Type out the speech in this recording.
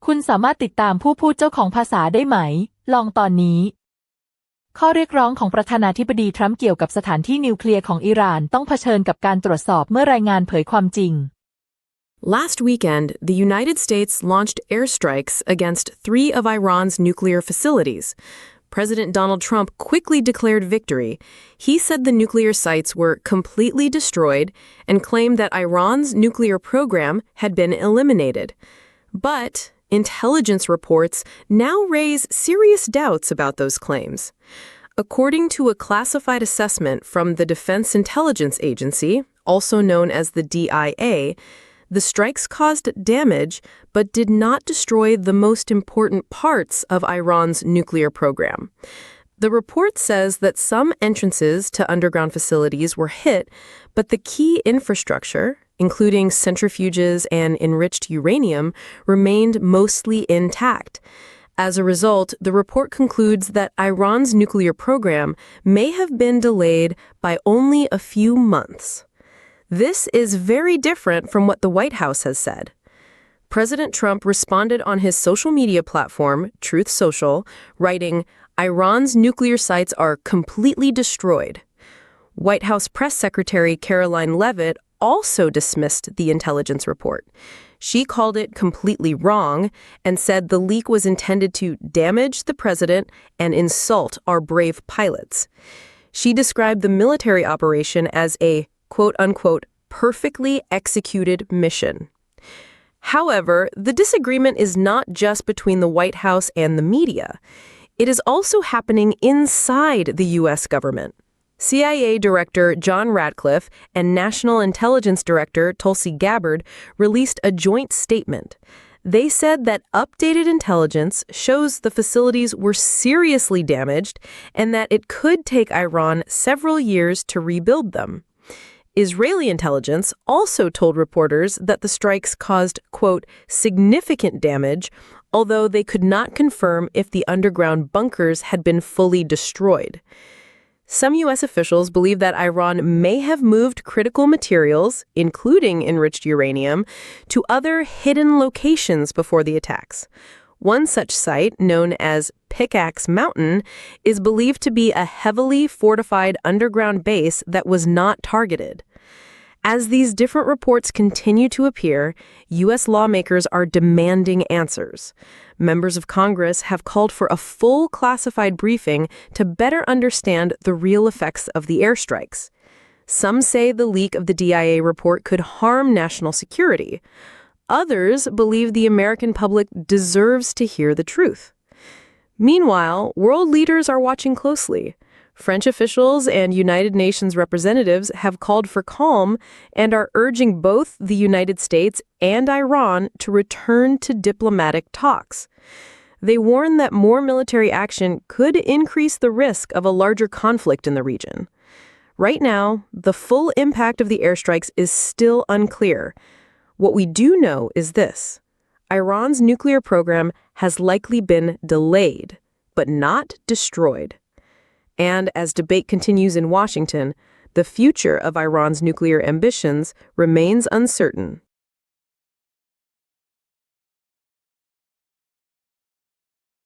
คุณสามารถติดตามผู้พูดเจ้าของภาษาได้ไหมลองตอนนี้ข้อเรียกร้องของประธานาธิบดีทรัมป์เกี่ยวกับสถานที่นิวเคลียร์ของอิหร่านต้องเผชิญกับการตรวจสอบเมื่อรายงานเผยความจริง Last weekend, the United States launched airstrikes against 3 of Iran's nuclear facilities. President Donald Trump quickly declared victory. He said the nuclear sites were completely destroyed and claimed that Iran's nuclear program had been eliminated. But intelligence reports now raise serious doubts about those claims. According to a classified assessment from the Defense Intelligence Agency, also known as the DIA, the strikes caused damage but did not destroy the most important parts of Iran's nuclear program. The report says that some entrances to underground facilities were hit, but the key infrastructure, including centrifuges and enriched uranium, remained mostly intact. As a result, the report concludes that Iran's nuclear program may have been delayed by only a few months. This is very different from what the White House has said. President Trump responded on his social media platform, Truth Social, writing, "Iran's nuclear sites are completely destroyed." White House Press Secretary Caroline Leavitt also dismissed the intelligence report. She called it completely wrong and said the leak was intended to damage the president and insult our brave pilots. She described the military operation as a quote-unquote, perfectly executed mission. However, the disagreement is not just between the White House and the media. It is also happening inside the U.S. government. CIA Director John Ratcliffe and National Intelligence Director Tulsi Gabbard released a joint statement. They said that updated intelligence shows the facilities were seriously damaged and that it could take Iran several years to rebuild them. Israeli intelligence also told reporters that the strikes caused, quote, significant damage, although they could not confirm if the underground bunkers had been fully destroyed. Some U.S. officials believe that Iran may have moved critical materials, including enriched uranium, to other hidden locations before the attacks. One such site, known as Pickaxe Mountain, is believed to be a heavily fortified underground base that was not targeted. As these different reports continue to appear, U.S. lawmakers are demanding answers. Members of Congress have called for a full classified briefing to better understand the real effects of the airstrikes. Some say the leak of the DIA report could harm national security. Others believe the American public deserves to hear the truth. Meanwhile, world leaders are watching closely. French officials and United Nations representatives have called for calm and are urging both the United States and Iran to return to diplomatic talks. They warn that more military action could increase the risk of a larger conflict in the region. Right now, the full impact of the airstrikes is still unclear. What we do know is this: Iran's nuclear program has likely been delayed, but not destroyed. And as debate continues in Washington, the future of Iran's nuclear ambitions remains uncertain.